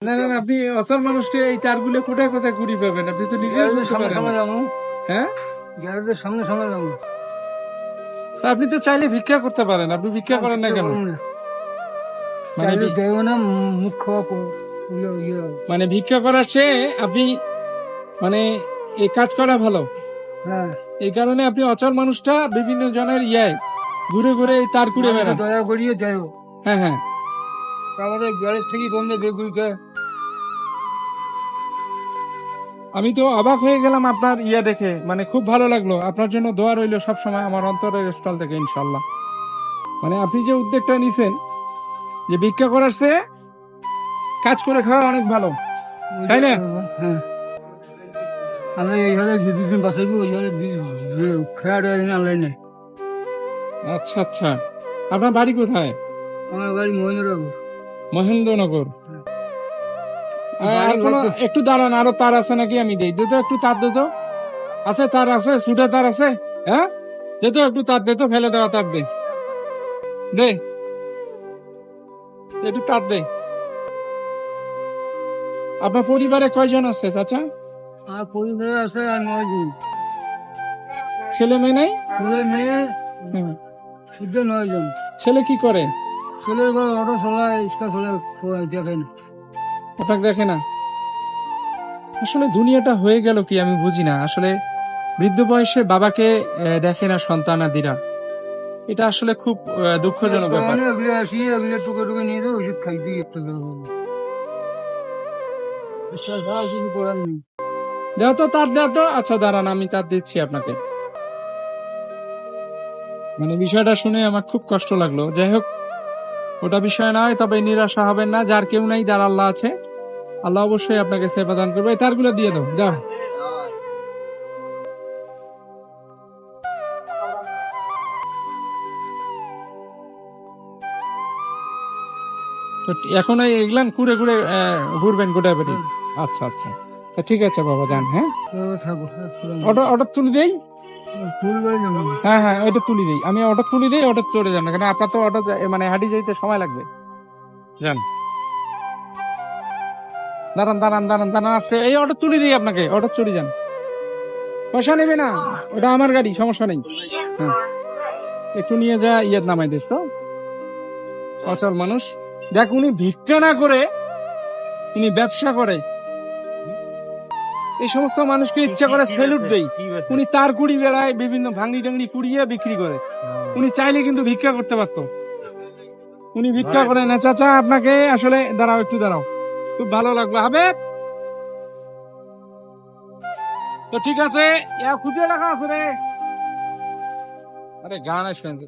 না না না, আপনি অসল মানুষটি এই তারগুলো কোথায় কোথায় কুড়ি পাবেন? আপনি তো নিজেও গ্যারেজের বলতে সামনে পারেন সামনে না। যাবো, হ্যাঁ, গ্যারেজের সামনে সামনে যাবো। তা আপনি তো চাইলে ভিক্ষা করতে পারেন, আপনি ভিক্ষা করেন না কেন? মানে চাইলে দেও না, মুখ খাওয়া ইয়ে। মানে ভিক্ষা করার চেয়ে আপনি মানে এই কাজ করা ভালো। হ্যাঁ, এই কারণে আপনি অচল মানুষটা বিভিন্ন জনের ঘুরে ঘুরে এই তার কুড়ে মানুষে বেড়ান। দয়া করিয়ে দেও। হ্যাঁ হ্যাঁ, তারপরে গ্যারেজ থেকে বন্ধে বেগুড়িকে। আমি তো অবাক হয়ে গেলাম আপনার দেখে, মানে খুব ভালো লাগলো। আপনার জন্য দোয়া রইল সব সময় আমার অন্তরের স্থল থেকে, ইনশাল্লাহ। মানে আপনি যে উদ্যোগটা নিছেন যে ভিক্ষা করার চেয়ে কাজ করে খাওয়া অনেক ভালো, তাই না? হ্যাঁ, আমি এই হারে দুদিন বাঁচাইবো, ওই হারে খেয়ার আনলাই নাই। আচ্ছা আচ্ছা, আপনার বাড়ি কোথায়? আমার বাড়ি মহেন্দ্রনগর। মহেন্দ্রনগর। আর বাড়ি কোনো হয়তো একটু দাঁড়ান, আরো তার আছে নাকি আমি দেই? দে তো একটু তার দে তো। আছে তার আছে, সুটে তার আছে। হ্যাঁ, দে তো একটু তার দে তো, ফেলে দেওয়া তার দে, দে একটু তার দে। আপনার পরিবারে কয়জন আছে চাচা? আমার পরিবারে আছে আর 9 জন। ছেলে মেয়ে নাই? ছেলে মেয়ে হুম। শুদ্ধ 9 জন। ছেলে কি করে? ছেলের ঘর অটো চলায়, রিক্সা চলায়, দেখে না। আপনাকে দেখে না? আসলে দুনিয়াটা হয়ে গেল কি আমি বুঝি না আসলে। বৃদ্ধ বয়সে বাবাকে দেখে না সন্তানাদিরা, এটা আসলে খুব দুঃখজনক ব্যাপার। এগুলো আসি, এগুলো টুকে টুকে নিয়ে যাবো, ওষুধ খাই দিই একটা করে। বিশ্বাস ছাড়া কিছু করার নেই। দেও তো তার, দেও তো। আচ্ছা দাঁড়ান, আমি তার দিচ্ছি আপনাকে। মানে বিষয়টা শুনে আমার খুব কষ্ট লাগলো। যাই হোক, ওটা বিষয় নয়। তবে নিরাশা হবেন না, যার কেউ নাই তার আল্লাহ আছে। আল্লাহ অবশ্যই আপনাকে সেবা দান করবে। এই তারগুলো দিয়ে দাও, দাও। তো এখন এই এগুলান ঘুরে ঘুরে ঘুরবেন গোটা বাড়ি? আচ্ছা আচ্ছা, তা ঠিক আছে বাবা, যান। হ্যাঁ, থাকো, অটো তুলে দেই। ফুল করে যাবো। হ্যাঁ হ্যাঁ, ওইটা তুলে দেই, আমি অটো তুলে দেই, অটো চলে যান না কেন? আপনার তো মানে হাঁটি যাইতে সময় লাগবে। যান, দাঁড়ান দাঁড়ান দাঁড়ান দাঁড়ান, আসছে। এই অটো তুলে দিই আপনাকে, অটো চলে যান। পয়সা নেবে না, ওটা আমার গাড়ি, সমস্যা নেই। হ্যাঁ, একটু নিয়ে যা, নামাই দিস তো। অচল মানুষ। দেখ, উনি ভিক্ষা না করে উনি ব্যবসা করে। এই সমস্ত মানুষকে ইচ্ছা করে স্যালুট দেই। উনি তার কুড়ি বেড়ায়, বিভিন্ন ভাঙড়ি টাংড়ি কুড়িয়ে বিক্রি করে। উনি চাইলে কিন্তু ভিক্ষা করতে পারতো, উনি ভিক্ষা করে না। চাচা আপনাকে আসলে, দাঁড়াও একটু দাঁড়াও, খুব ভালো লাগলো হবে। তো ঠিক আছে, খুঁজে রাখা আছে রে। আরে গান শুনছে।